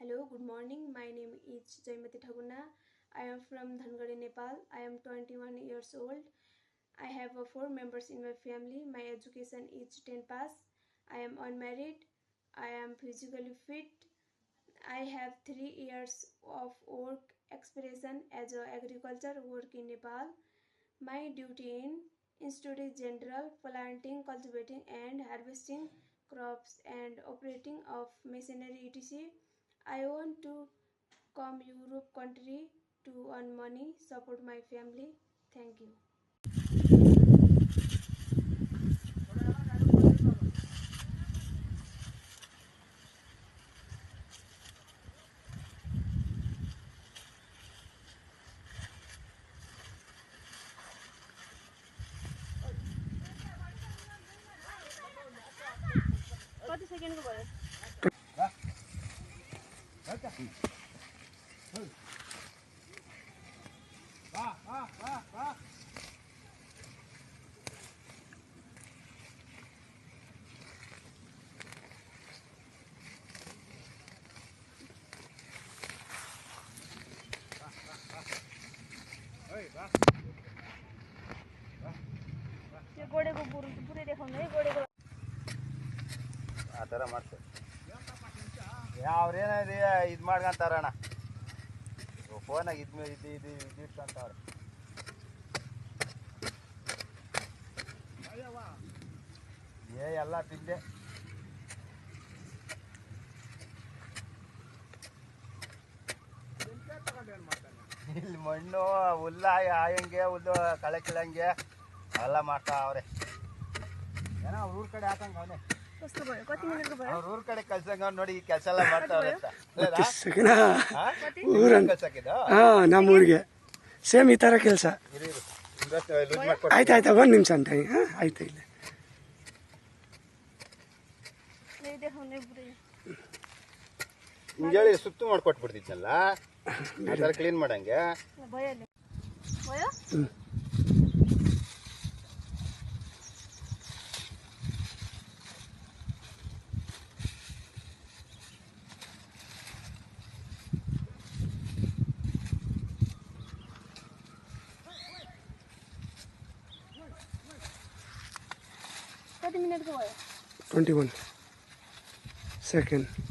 Hello, good morning. My name is Jaimati Thaguna. I am from Dhangari, Nepal. I am 21 years old. I have four members in my family. My education is 10 pass. I am unmarried. I am physically fit. I have 3 years of work experience as a agriculture work in Nepal. My duty in study general planting, cultivating and harvesting crops and operating of machinery etc. I want to come Europe country to earn money, support my family. Thank you. कति सेकेन्डको भयो यो गोडेको पुरै देखाउनु है गोडेको ಆ ಥರ ಮಾಡ್ತಾರೆ ಅವ್ರೇನ ಇದು ಮಾಡ್ಕೊಂತಾರಣ್ಣ ಫೋನಾಗ ಇದು ಇಟ್ಕೊಂತವ್ರೆ ಎಲ್ಲ ತಿಂದೆ ಇಲ್ಲಿ ಮಣ್ಣು ಹುಲ್ಲ ಆಯಂಗೆ ಹುಲ್ಲು ಕಳೆ ಕೀಳಂಗೆ ಎಲ್ಲ ಮಾಡ್ತಾ ಅವ್ರೆ ಏನೋ ಅವ್ರ ಊರ್ ಕಡೆ ಹಾಕಂಗ ಅವನೇ ಅವ್ರ ಊರ್ ಕಡೆ ಕಲ್ಸಂಗ ನೋಡಿ ಈ ಕೆಲಸ ಎಲ್ಲ ಮಾಡ್ತಾವ್ರೆ ನಮ್ಮ ಊರಿಗೆ ಸೇಮ್ ಈ ಥರ ಕೆಲಸ ಆಯ್ತು ಒಂದು ನಿಮಿಷ ಅಂತ ಆಯ್ತು ಇಲ್ಲ ಹೇಳಿ ಸುತ್ತು ಮಾಡ್ಕೊಟ್ಬಿಡ್ತಿದ್ನಲ್ಲ ಆ ಥರ ಕ್ಲೀನ್ ಮಾಡಂಗೆ कति मिनटको भयो 21 सेकेन्ड